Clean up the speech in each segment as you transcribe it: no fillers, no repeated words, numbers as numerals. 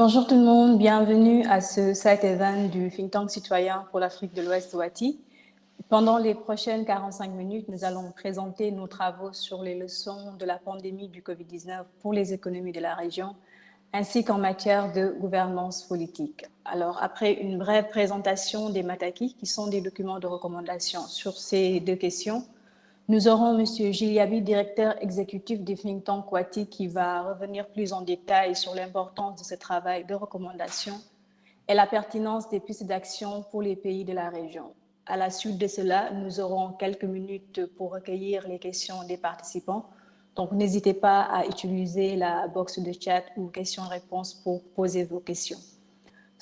Bonjour tout le monde, bienvenue à ce side event du think tank citoyen pour l'Afrique de l'Ouest Wati. Pendant les prochaines 45 minutes, nous allons présenter nos travaux sur les leçons de la pandémie du Covid-19 pour les économies de la région, ainsi qu'en matière de gouvernance politique. Alors, après une brève présentation des Mataki, qui sont des documents de recommandation sur ces deux questions, nous aurons M. Giliabi, directeur exécutif du think tank Wati, qui va revenir plus en détail sur l'importance de ce travail de recommandation et la pertinence des pistes d'action pour les pays de la région. À la suite de cela, nous aurons quelques minutes pour recueillir les questions des participants. Donc, n'hésitez pas à utiliser la box de chat ou questions-réponses pour poser vos questions.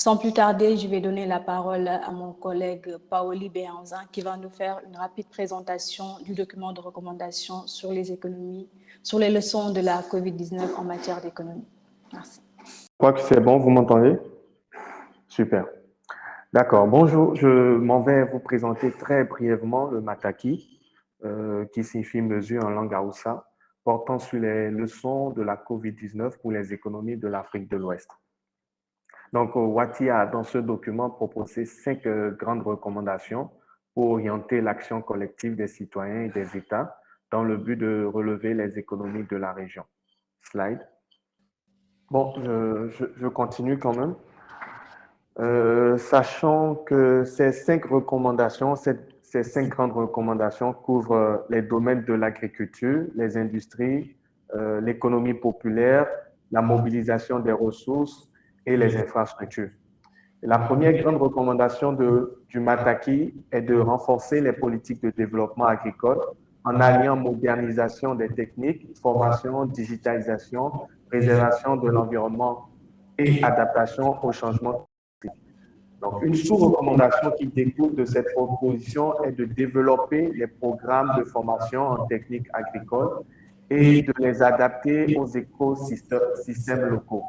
Sans plus tarder, je vais donner la parole à mon collègue Paoli Béanzin qui va nous faire une rapide présentation du document de recommandation sur les économies, sur les leçons de la COVID-19 en matière d'économie. Merci. Je crois que c'est bon, vous m'entendez? Super. D'accord, bonjour, je m'en vais vous présenter très brièvement le Mataki, qui signifie mesure en langue Haoussa, portant sur les leçons de la COVID-19 pour les économies de l'Afrique de l'Ouest. Donc, Wati a dans ce document proposé 5 grandes recommandations pour orienter l'action collective des citoyens et des États dans le but de relever les économies de la région. Slide. Bon, je continue quand même. Sachant que ces 5 recommandations, ces 5 grandes recommandations couvrent les domaines de l'agriculture, les industries, l'économie populaire, la mobilisation des ressources et les infrastructures. La première grande recommandation du Mataki est de renforcer les politiques de développement agricole en alliant modernisation des techniques, formation, digitalisation, préservation de l'environnement et adaptation au changement climatique. Donc, une sous-recommandation qui découle de cette proposition est de développer les programmes de formation en techniques agricoles et de les adapter aux écosystèmes locaux.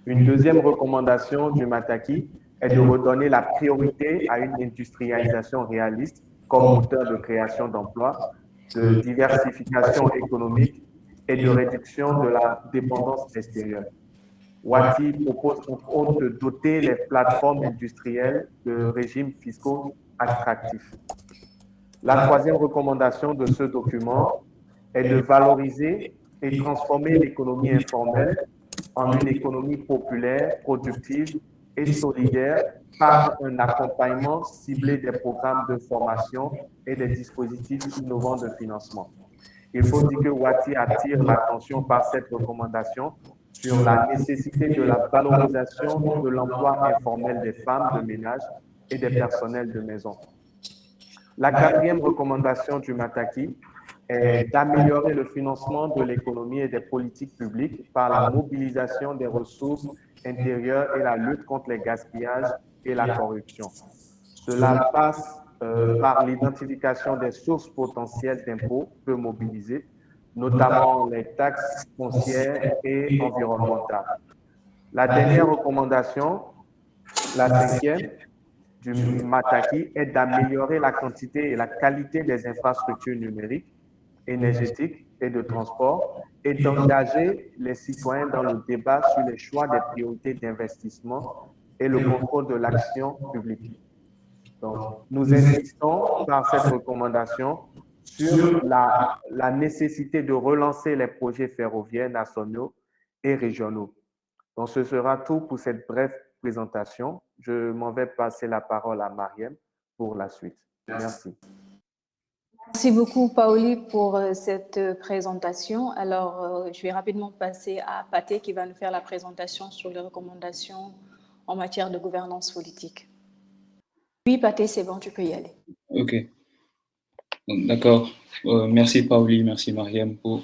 Une deuxième recommandation du Mataki est de redonner la priorité à une industrialisation réaliste comme moteur de création d'emplois, de diversification économique et de réduction de la dépendance extérieure. Wati propose entre autres de doter les plateformes industrielles de régimes fiscaux attractifs. La troisième recommandation de ce document est de valoriser et transformer l'économie informelle en une économie populaire, productive et solidaire par un accompagnement ciblé des programmes de formation et des dispositifs innovants de financement. Il faut dire que Wati attire l'attention par cette recommandation sur la nécessité de la valorisation de l'emploi informel des femmes de ménage et des personnels de maison. La quatrième recommandation du Mataki est d'améliorer le financement de l'économie et des politiques publiques par la mobilisation des ressources intérieures et la lutte contre les gaspillages et la corruption. Cela passe par l'identification des sources potentielles d'impôts peu mobilisées, notamment les taxes foncières et environnementales. La dernière recommandation, la cinquième, du Mataki est d'améliorer la quantité et la qualité des infrastructures numériques, énergétiques et de transport et d'engager les citoyens dans le débat sur les choix des priorités d'investissement et le contrôle de l'action publique. Donc, nous insistons par cette recommandation sur la nécessité de relancer les projets ferroviaires nationaux et régionaux. Donc, ce sera tout pour cette brève présentation. Je m'en vais passer la parole à Mariam pour la suite. Merci. Merci beaucoup, Paoli, pour cette présentation. Alors, je vais rapidement passer à Pathé qui va nous faire la présentation sur les recommandations en matière de gouvernance politique. Oui, Pathé, c'est bon, tu peux y aller. Ok. D'accord. Merci, Paoli, merci, Mariam, pour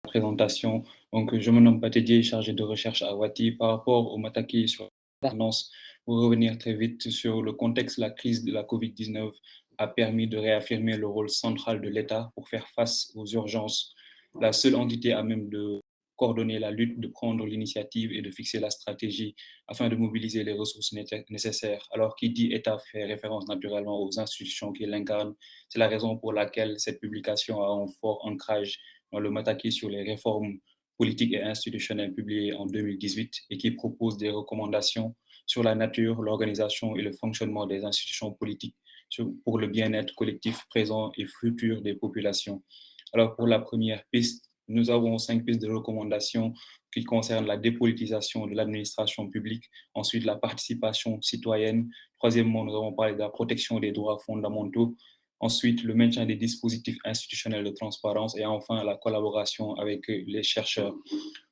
la présentation. Donc, je me nomme Pathé, chargé de recherche à Wati. Par rapport au Mataki sur la gouvernance, pour revenir très vite sur le contexte, la crise de la COVID-19 a permis de réaffirmer le rôle central de l'État pour faire face aux urgences. La seule entité à même de coordonner la lutte, de prendre l'initiative et de fixer la stratégie afin de mobiliser les ressources nécessaires. Alors, qui dit État fait référence naturellement aux institutions qui l'incarnent. C'est la raison pour laquelle cette publication a un fort ancrage dans le Mataki sur les réformes politique et institutionnelle publié en 2018 et qui propose des recommandations sur la nature, l'organisation et le fonctionnement des institutions politiques pour le bien-être collectif présent et futur des populations. Alors, pour la première piste, nous avons 5 pistes de recommandations qui concernent la dépolitisation de l'administration publique, ensuite la participation citoyenne, troisièmement, nous avons parlé de la protection des droits fondamentaux, ensuite le maintien des dispositifs institutionnels de transparence et enfin la collaboration avec les chercheurs.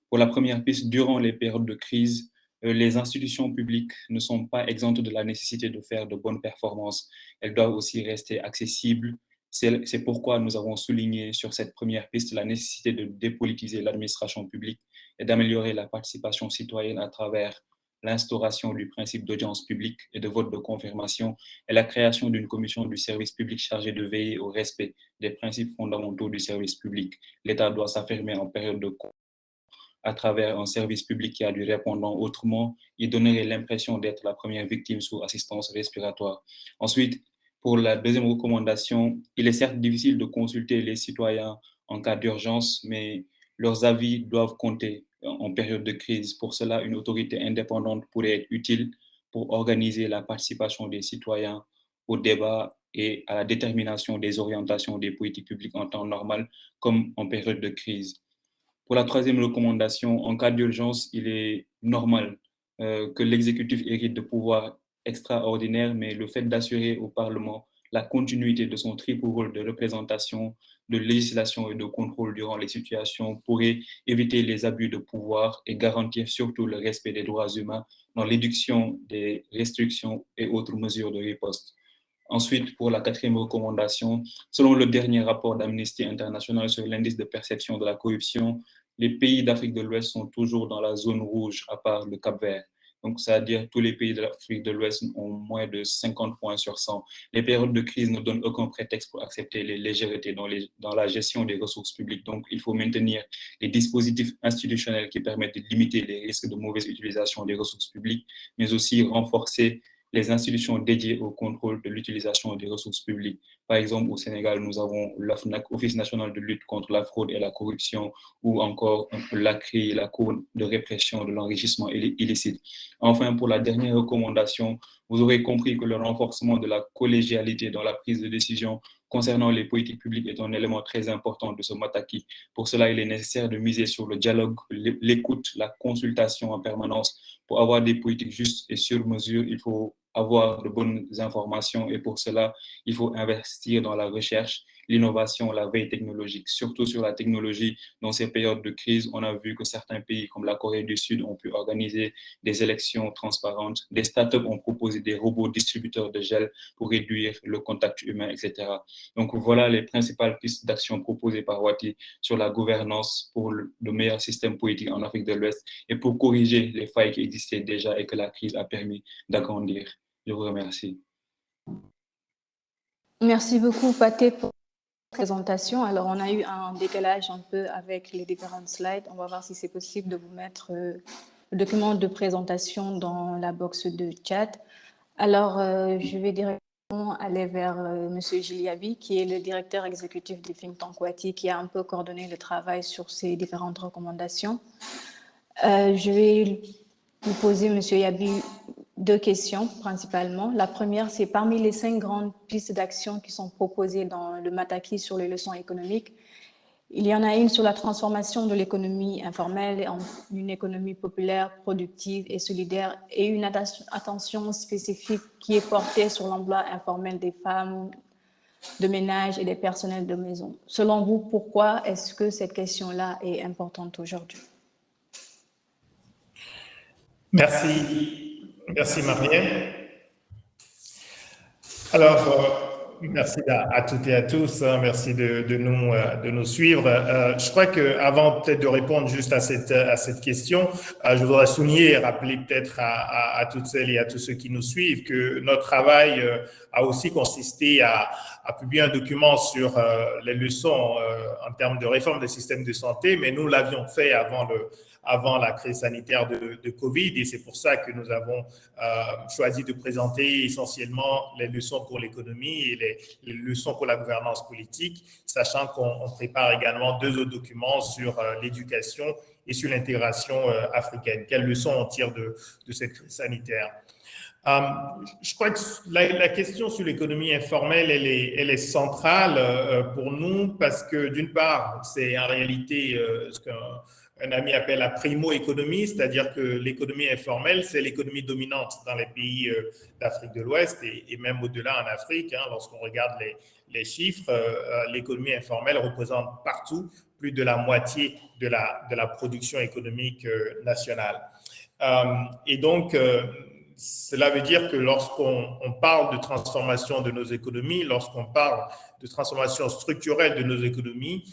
Pour la première piste, durant les périodes de crise, les institutions publiques ne sont pas exemptes de la nécessité de faire de bonnes performances. Elles doivent aussi rester accessibles. C'est pourquoi nous avons souligné sur cette première piste la nécessité de dépolitiser l'administration publique et d'améliorer la participation citoyenne à travers l'instauration du principe d'audience publique et de vote de confirmation et la création d'une commission du service public chargée de veiller au respect des principes fondamentaux du service public. L'État doit s'affirmer en période de à travers un service public qui a du répondant. Autrement, il donnerait l'impression d'être la première victime sous assistance respiratoire. Ensuite, pour la deuxième recommandation, il est certes difficile de consulter les citoyens en cas d'urgence, mais leurs avis doivent compter en période de crise. Pour cela, une autorité indépendante pourrait être utile pour organiser la participation des citoyens au débat et à la détermination des orientations des politiques publiques en temps normal comme en période de crise. Pour la troisième recommandation, en cas d'urgence, il est normal que l'exécutif hérite de pouvoirs extraordinaires, mais le fait d'assurer au Parlement la continuité de son triple rôle de représentation, de législation et de contrôle durant les situations pourrait éviter les abus de pouvoir et garantir surtout le respect des droits humains dans l'éduction des restrictions et autres mesures de riposte. Ensuite, pour la quatrième recommandation, selon le dernier rapport d'Amnesty International sur l'indice de perception de la corruption, les pays d'Afrique de l'Ouest sont toujours dans la zone rouge, à part le Cap-Vert. Donc, c'est-à-dire tous les pays de l'Afrique de l'Ouest ont moins de 50 points sur 100. Les périodes de crise ne donnent aucun prétexte pour accepter les légèretés dans la gestion des ressources publiques. Donc, il faut maintenir les dispositifs institutionnels qui permettent de limiter les risques de mauvaise utilisation des ressources publiques, mais aussi renforcer les institutions dédiées au contrôle de l'utilisation des ressources publiques. Par exemple, au Sénégal, nous avons l'OFNAC, Office national de lutte contre la fraude et la corruption, ou encore l'ACRI, la Cour de répression de l'enrichissement illicite. Enfin, pour la dernière recommandation, vous aurez compris que le renforcement de la collégialité dans la prise de décision concernant les politiques publiques est un élément très important de ce Mataki. Pour cela, il est nécessaire de miser sur le dialogue, l'écoute, la consultation en permanence. Pour avoir des politiques justes et sur mesure, il faut avoir de bonnes informations et pour cela, il faut investir dans la recherche, l'innovation, la veille technologique, surtout sur la technologie. Dans ces périodes de crise, on a vu que certains pays comme la Corée du Sud ont pu organiser des élections transparentes. Des startups ont proposé des robots distributeurs de gel pour réduire le contact humain, etc. Donc voilà les principales pistes d'action proposées par Wati sur la gouvernance pour le meilleur système politique en Afrique de l'Ouest et pour corriger les failles qui existaient déjà et que la crise a permis d'agrandir. Je vous remercie. Merci beaucoup, Pathé, pour la présentation. Alors, on a eu un décalage un peu avec les différentes slides. On va voir si c'est possible de vous mettre le document de présentation dans la box de chat. Alors, je vais directement aller vers M. Giliabi, qui est le directeur exécutif du think tank Wati, qui a un peu coordonné le travail sur ces différentes recommandations. Je vais vous poser, M. Yabi, 2 questions principalement. La première, c'est parmi les 5 grandes pistes d'action qui sont proposées dans le Mataki sur les leçons économiques, il y en a une sur la transformation de l'économie informelle en une économie populaire, productive et solidaire et une attention spécifique qui est portée sur l'emploi informel des femmes de ménage et des personnels de maison. Selon vous, pourquoi est-ce que cette question-là est importante aujourd'hui? Merci Marielle. Alors, merci à toutes et à tous. Merci de nous suivre. Je crois qu'avant peut-être de répondre juste à cette question, je voudrais souligner et rappeler peut-être à toutes celles et à tous ceux qui nous suivent que notre travail a aussi consisté à publier un document sur les leçons en termes de réforme des systèmes de santé, mais nous l'avions fait avant la crise sanitaire de Covid, et c'est pour ça que nous avons choisi de présenter essentiellement les leçons pour l'économie et les leçons pour la gouvernance politique, sachant qu'on prépare également 2 autres documents sur l'éducation et sur l'intégration africaine. Quelles leçons on tire de cette crise sanitaire? Je crois que la question sur l'économie informelle, elle est centrale pour nous parce que d'une part, c'est en réalité ce qu'un ami appelle la primo-économie, c'est-à-dire que l'économie informelle, c'est l'économie dominante dans les pays d'Afrique de l'Ouest et même au-delà en Afrique. Lorsqu'on regarde les chiffres, l'économie informelle représente partout plus de la moitié de la production économique nationale. Et donc, cela veut dire que lorsqu'on parle de transformation de nos économies, lorsqu'on parle de transformation structurelle de nos économies,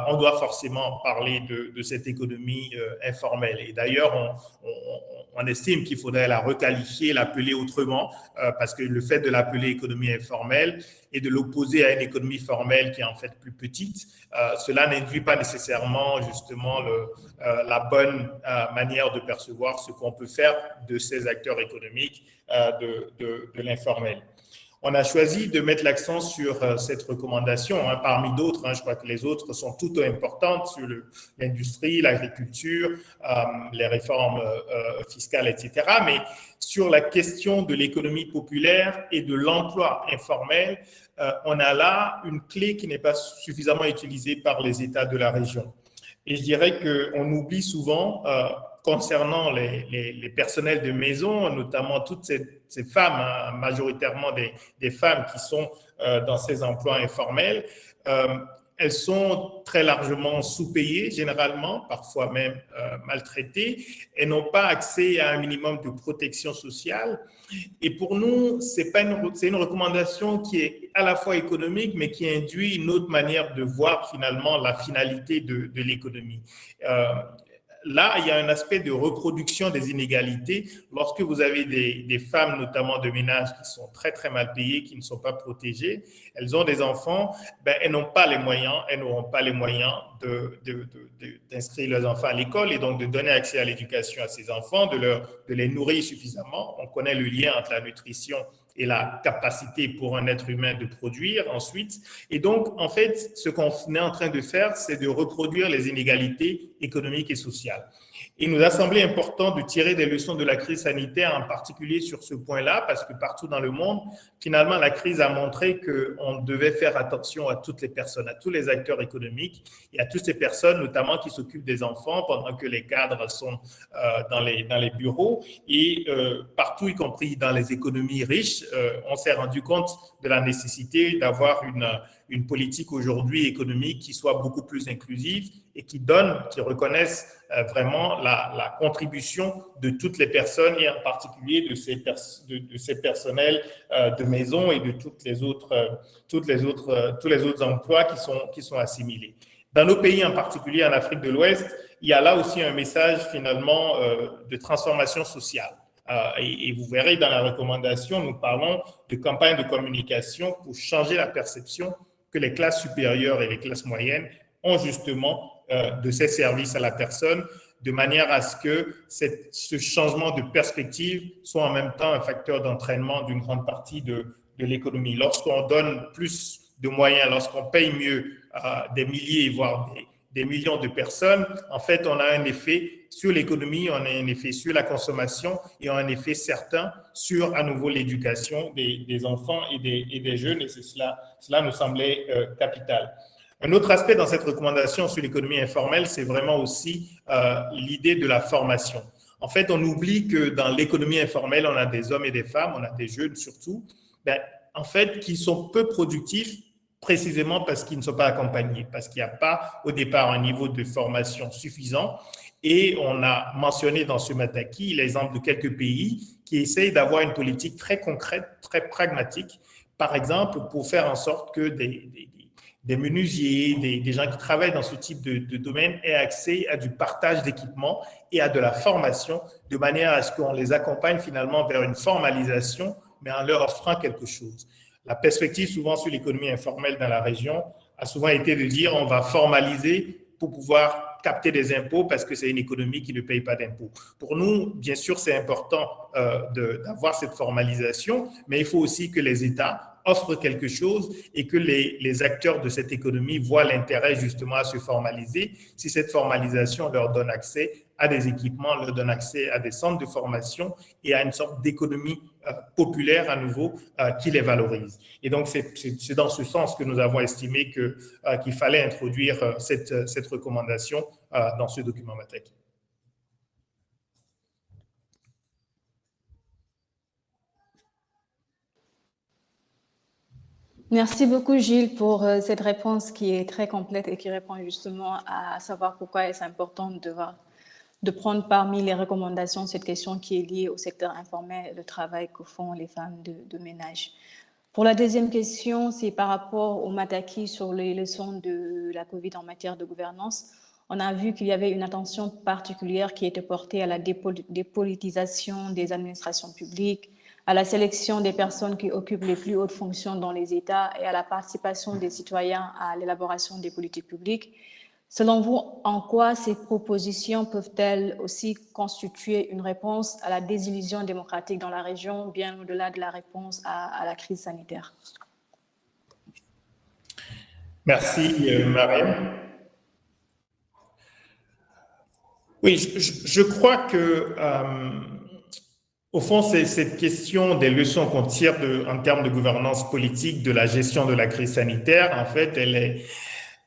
on doit forcément parler de cette économie informelle. Et d'ailleurs, on estime qu'il faudrait la requalifier, l'appeler autrement, parce que le fait de l'appeler économie informelle et de l'opposer à une économie formelle qui est en fait plus petite, cela n'induit pas nécessairement justement la bonne manière de percevoir ce qu'on peut faire de ces acteurs économiques de l'informel. On a choisi de mettre l'accent sur cette recommandation, parmi d'autres. Je crois que les autres sont toutes importantes sur l'industrie, l'agriculture, les réformes fiscales, etc. Mais sur la question de l'économie populaire et de l'emploi informel, on a là une clé qui n'est pas suffisamment utilisée par les États de la région. Et je dirais qu'on oublie souvent, concernant les personnels de maison, notamment toutes ces femmes, majoritairement des femmes qui sont dans ces emplois informels, elles sont très largement sous-payées, généralement, parfois même maltraitées, et n'ont pas accès à un minimum de protection sociale. Et pour nous, c'est une recommandation qui est à la fois économique, mais qui induit une autre manière de voir finalement la finalité de l'économie. Là, il y a un aspect de reproduction des inégalités. Lorsque vous avez des femmes, notamment de ménage, qui sont très, très mal payées, qui ne sont pas protégées, elles ont des enfants, elles n'ont pas les moyens, elles n'auront pas les moyens d'inscrire leurs enfants à l'école et donc de donner accès à l'éducation à ces enfants, de les nourrir suffisamment. On connaît le lien entre la nutrition et la capacité pour un être humain de produire ensuite. Et donc, en fait, ce qu'on est en train de faire, c'est de reproduire les inégalités économiques et sociales. Il nous a semblé important de tirer des leçons de la crise sanitaire, en particulier sur ce point-là, parce que partout dans le monde, finalement, la crise a montré qu'on devait faire attention à toutes les personnes, à tous les acteurs économiques et à toutes ces personnes, notamment qui s'occupent des enfants pendant que les cadres sont dans les bureaux. Et partout, y compris dans les économies riches, on s'est rendu compte de la nécessité d'avoir une politique aujourd'hui économique qui soit beaucoup plus inclusive et qui reconnaisse vraiment la contribution de toutes les personnes et en particulier de ces personnels de maison et de tous les autres emplois qui sont assimilés. Dans nos pays, en particulier en Afrique de l'Ouest, il y a là aussi un message finalement de transformation sociale. Et vous verrez dans la recommandation, nous parlons de campagnes de communication pour changer la perception que les classes supérieures et les classes moyennes ont justement de ces services à la personne, de manière à ce que ce changement de perspective soit en même temps un facteur d'entraînement d'une grande partie de l'économie. Lorsqu'on donne plus de moyens, lorsqu'on paye mieux des milliers, voire des millions de personnes, en fait, on a un effet sur l'économie, on a un effet sur la consommation et on a un effet certain sur, à nouveau, l'éducation des enfants et des jeunes, et cela nous semblait capital. Un autre aspect dans cette recommandation sur l'économie informelle, c'est vraiment aussi l'idée de la formation. En fait, on oublie que dans l'économie informelle, on a des hommes et des femmes, on a des jeunes surtout, en fait, qui sont peu productifs précisément parce qu'ils ne sont pas accompagnés, parce qu'il n'y a pas au départ un niveau de formation suffisant. Et on a mentionné dans ce Mataki l'exemple de quelques pays qui essayent d'avoir une politique très concrète, très pragmatique, par exemple pour faire en sorte que des menuisiers, des gens qui travaillent dans ce type de domaine aient accès à du partage d'équipements et à de la formation, de manière à ce qu'on les accompagne finalement vers une formalisation, mais en leur offrant quelque chose. La perspective souvent sur l'économie informelle dans la région a souvent été de dire on va formaliser pour pouvoir capter des impôts parce que c'est une économie qui ne paye pas d'impôts. Pour nous, bien sûr, c'est important d'avoir cette formalisation, mais il faut aussi que les États offrent quelque chose et que les acteurs de cette économie voient l'intérêt justement à se formaliser si cette formalisation leur donne accès à des équipements, leur donne accès à des centres de formation et à une sorte d'économie populaire à nouveau qui les valorise. Et donc, c'est dans ce sens que nous avons estimé qu'il fallait introduire cette recommandation dans ce document Mataki. Merci beaucoup, Gilles, pour cette réponse qui est très complète et qui répond justement à savoir pourquoi est-ce important de prendre parmi les recommandations cette question qui est liée au secteur informel et le travail que font les femmes de ménage. Pour la deuxième question, c'est par rapport au Mataki sur les leçons de la COVID en matière de gouvernance. On a vu qu'il y avait une attention particulière qui était portée à la dépolitisation des administrations publiques, à la sélection des personnes qui occupent les plus hautes fonctions dans les États et à la participation des citoyens à l'élaboration des politiques publiques. Selon vous, en quoi ces propositions peuvent-elles aussi constituer une réponse à la désillusion démocratique dans la région, bien au-delà de la réponse à la crise sanitaire? Merci, Mariam. Oui, je crois que, au fond, c'est cette question des leçons qu'on tire en termes de gouvernance politique de la gestion de la crise sanitaire. En fait,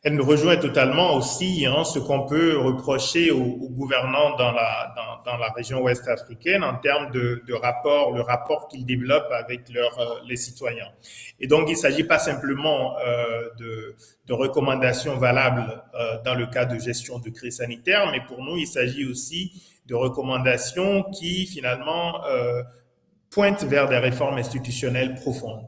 elle nous rejoint totalement aussi ce qu'on peut reprocher aux gouvernants dans la région ouest africaine en termes de rapport, le rapport qu'ils développent avec les citoyens. Et donc, il ne s'agit pas simplement de recommandations valables dans le cas de gestion de crise sanitaire, mais pour nous, il s'agit aussi de recommandations qui, finalement, pointent vers des réformes institutionnelles profondes.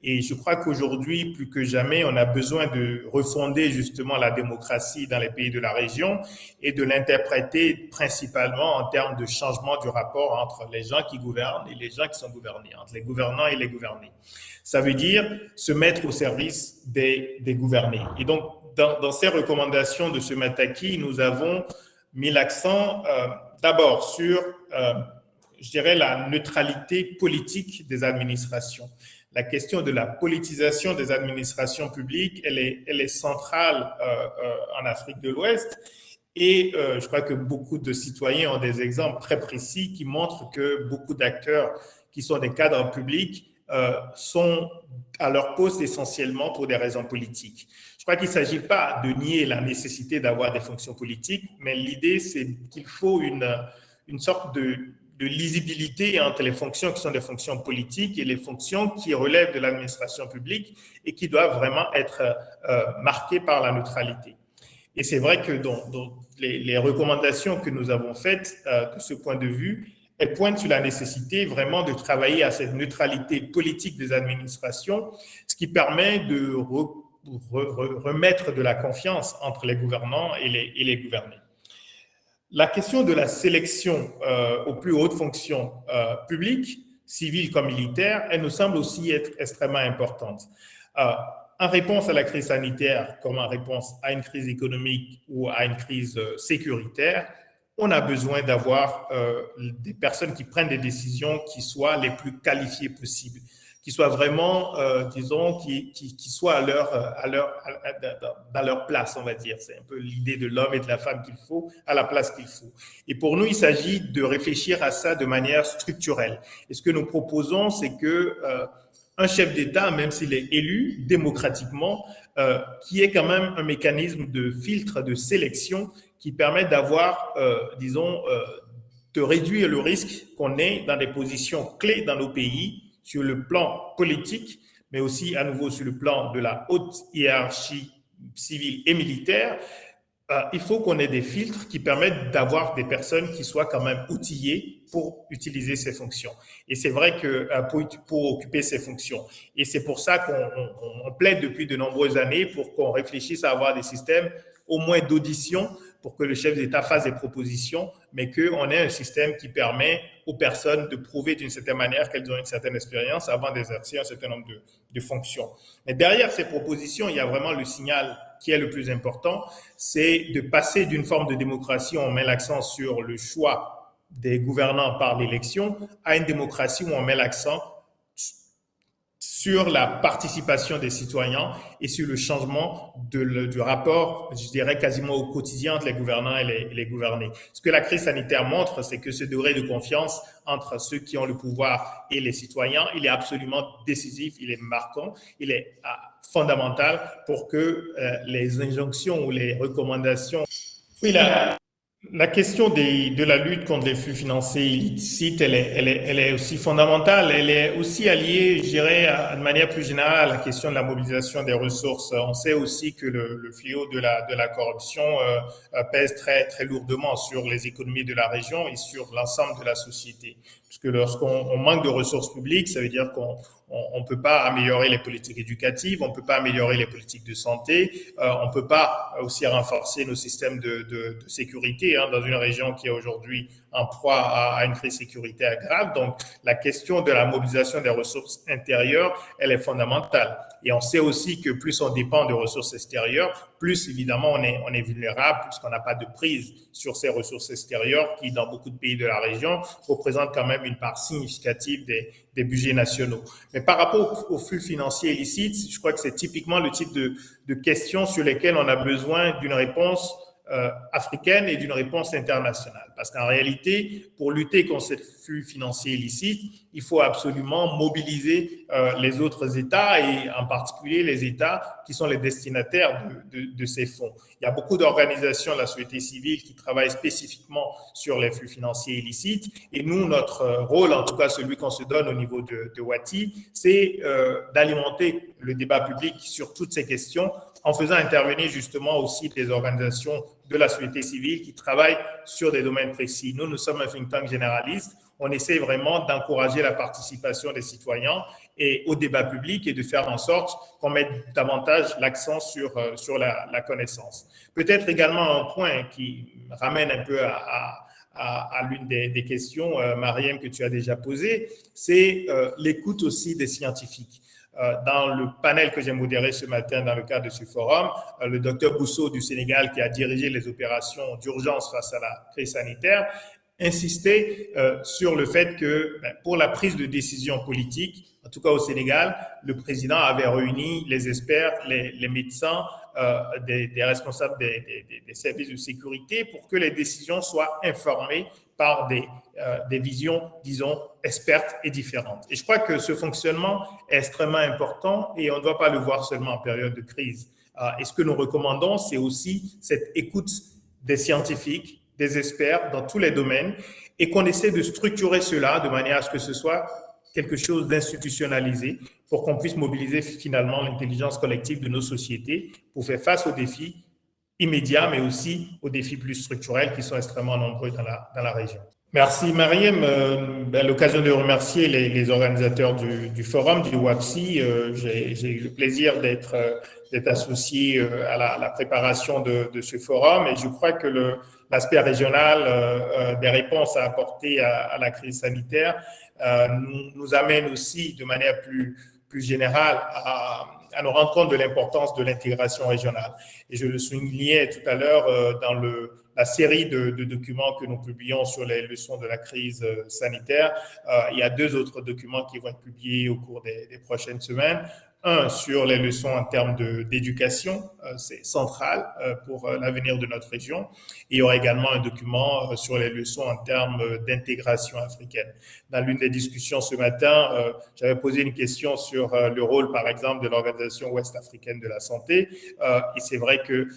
Et je crois qu'aujourd'hui, plus que jamais, on a besoin de refonder justement la démocratie dans les pays de la région et de l'interpréter principalement en termes de changement du rapport entre les gens qui gouvernent et les gens qui sont gouvernés, entre les gouvernants et les gouvernés. Ça veut dire se mettre au service des gouvernés. Et donc, dans ces recommandations de ce Mataki, nous avons mis l'accent d'abord sur, je dirais, la neutralité politique des administrations. La question de la politisation des administrations publiques, elle est centrale en Afrique de l'Ouest. Et je crois que beaucoup de citoyens ont des exemples très précis qui montrent que beaucoup d'acteurs qui sont des cadres publics sont à leur poste essentiellement pour des raisons politiques. Je crois qu'il ne s'agit pas de nier la nécessité d'avoir des fonctions politiques, mais l'idée, c'est qu'il faut une sorte de lisibilité entre les fonctions qui sont des fonctions politiques et les fonctions qui relèvent de l'administration publique et qui doivent vraiment être marquées par la neutralité. Et c'est vrai que dans les recommandations que nous avons faites de ce point de vue, elles pointent sur la nécessité vraiment de travailler à cette neutralité politique des administrations, ce qui permet de remettre de la confiance entre les gouvernants et les gouvernés. La question de la sélection aux plus hautes fonctions publiques, civiles comme militaires, elle nous semble aussi être extrêmement importante. En réponse à la crise sanitaire, comme en réponse à une crise économique ou à une crise sécuritaire, on a besoin d'avoir des personnes qui prennent des décisions qui soient les plus qualifiées possibles, qui soient vraiment, disons, qui soient dans leur place, on va dire. C'est un peu l'idée de l'homme et de la femme qu'il faut, à la place qu'il faut. Et pour nous, il s'agit de réfléchir à ça de manière structurelle. Et ce que nous proposons, c'est que un chef d'État, même s'il est élu démocratiquement, qui ait quand même un mécanisme de filtre, de sélection qui permet d'avoir, disons, de réduire le risque qu'on ait dans des positions clés dans nos pays sur le plan politique, mais aussi à nouveau sur le plan de la haute hiérarchie civile et militaire. Il faut qu'on ait des filtres qui permettent d'avoir des personnes qui soient quand même outillées pour utiliser ces fonctions. Et c'est vrai que pour occuper ces fonctions. Et c'est pour ça qu'on plaide depuis de nombreuses années pour qu'on réfléchisse à avoir des systèmes au moins d'audition pour que le chef d'État fasse des propositions, mais qu'on ait un système qui permet aux personnes de prouver d'une certaine manière qu'elles ont une certaine expérience avant d'exercer un certain nombre de fonctions. Mais derrière ces propositions, il y a vraiment le signal qui est le plus important, c'est de passer d'une forme de démocratie où on met l'accent sur le choix des gouvernants par l'élection à une démocratie où on met l'accent sur la participation des citoyens et sur le changement du rapport, je dirais quasiment au quotidien entre les gouvernants et les gouvernés. Ce que la crise sanitaire montre, c'est que ce degré de confiance entre ceux qui ont le pouvoir et les citoyens, il est absolument décisif, il est marquant, il est fondamental pour que les injonctions ou les recommandations... Oui, la question de la lutte contre les flux financiers illicites, elle est aussi fondamentale. Elle est aussi alliée, je dirais, de manière plus générale, à la question de la mobilisation des ressources. On sait aussi que le fléau de la corruption pèse très, très lourdement sur les économies de la région et sur l'ensemble de la société. Parce que lorsqu'on manque de ressources publiques, ça veut dire qu'on on peut pas améliorer les politiques éducatives, on peut pas améliorer les politiques de santé, on peut pas aussi renforcer nos systèmes de sécurité dans une région qui est aujourd'hui en proie à une crise sécuritaire grave. Donc, la question de la mobilisation des ressources intérieures, elle est fondamentale. Et on sait aussi que plus on dépend de ressources extérieures, plus évidemment on est vulnérable, puisqu'on n'a pas de prise sur ces ressources extérieures qui, dans beaucoup de pays de la région, représentent quand même une part significative des budgets nationaux. Mais par rapport aux flux financiers illicites, je crois que c'est typiquement le type de questions sur lesquelles on a besoin d'une réponse africaine et d'une réponse internationale. Parce qu'en réalité, pour lutter contre ces flux financiers illicites, il faut absolument mobiliser les autres États et en particulier les États qui sont les destinataires de ces fonds. Il y a beaucoup d'organisations de la société civile qui travaillent spécifiquement sur les flux financiers illicites et nous, notre rôle, en tout cas celui qu'on se donne au niveau de Wati, c'est d'alimenter le débat public sur toutes ces questions en faisant intervenir justement aussi des organisations de la société civile qui travaillent sur des domaines précis. Nous sommes un think tank généraliste. On essaie vraiment d'encourager la participation des citoyens et au débat public et de faire en sorte qu'on mette davantage l'accent sur la connaissance. Peut-être également un point qui ramène un peu à l'une des questions, Mariam, que tu as déjà posée, c'est l'écoute aussi des scientifiques. Dans le panel que j'ai modéré ce matin dans le cadre de ce forum, le docteur Bousso du Sénégal, qui a dirigé les opérations d'urgence face à la crise sanitaire, insistait sur le fait que pour la prise de décision politique, en tout cas au Sénégal, le président avait réuni les experts, les médecins, des responsables des services de sécurité pour que les décisions soient informées par des visions, disons, expertes et différentes. Et je crois que ce fonctionnement est extrêmement important et on ne doit pas le voir seulement en période de crise. Et ce que nous recommandons, c'est aussi cette écoute des scientifiques, des experts dans tous les domaines et qu'on essaie de structurer cela de manière à ce que ce soit quelque chose d'institutionnalisé pour qu'on puisse mobiliser finalement l'intelligence collective de nos sociétés pour faire face aux défis immédiats, mais aussi aux défis plus structurels qui sont extrêmement nombreux dans la région. Merci Mariam. À l'occasion de remercier les organisateurs du forum, du WAPSI, j'ai eu le plaisir d'être associé à la préparation de ce forum et je crois que l'aspect régional des réponses à apporter à la crise sanitaire nous amène aussi de manière plus générale à nous rendre compte de l'importance de l'intégration régionale. Et je le soulignais tout à l'heure dans la série de documents que nous publions sur les leçons de la crise sanitaire. Il y a 2 autres documents qui vont être publiés au cours des prochaines semaines. Un sur les leçons en termes d'éducation, c'est central pour l'avenir de notre région. Et il y aura également un document sur les leçons en termes d'intégration africaine. Dans l'une des discussions ce matin, j'avais posé une question sur le rôle, par exemple, de l'Organisation ouest-africaine de la santé. Et c'est vrai que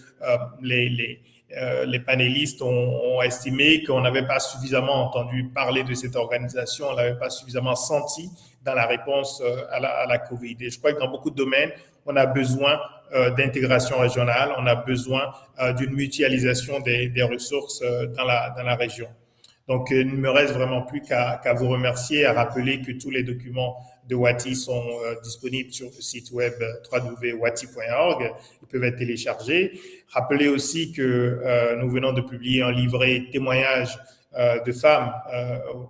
les panélistes ont estimé qu'on n'avait pas suffisamment entendu parler de cette organisation, on ne l'avait pas suffisamment senti dans la réponse à la COVID. Et je crois que dans beaucoup de domaines, on a besoin d'intégration régionale, on a besoin d'une mutualisation des ressources dans la région. Donc, il ne me reste vraiment plus qu'à vous remercier, à rappeler que tous les documents de Wati sont disponibles sur le site web www.wati.org. Ils peuvent être téléchargés. Rappelez aussi que nous venons de publier un livret témoignage de femmes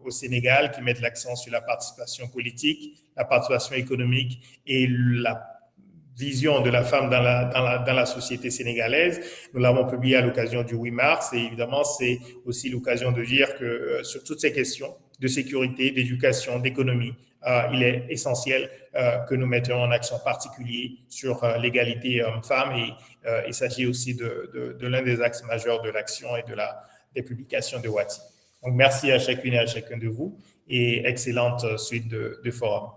au Sénégal qui mettent l'accent sur la participation politique, la participation économique et la vision de la femme dans la société sénégalaise. Nous l'avons publié à l'occasion du 8 mars et évidemment, c'est aussi l'occasion de dire que sur toutes ces questions de sécurité, d'éducation, d'économie, il est essentiel que nous mettions un accent particulier sur l'égalité homme-femme et il s'agit aussi de l'un des axes majeurs de l'action et des publications de Wati. Donc, merci à chacune et à chacun de vous et excellente suite de forum.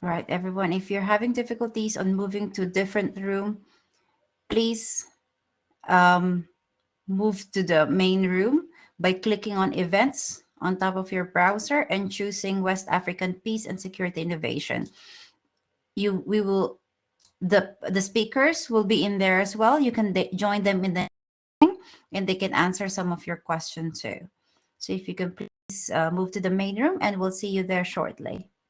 All right, everyone, if you're having difficulties on moving to a different room, please move to the main room by clicking on events on top of your browser and choosing West African Peace and Security Innovation. The speakers will be in there as well. You can join them in the and they can answer some of your questions too. So if you can please move to the main room and we'll see you there shortly.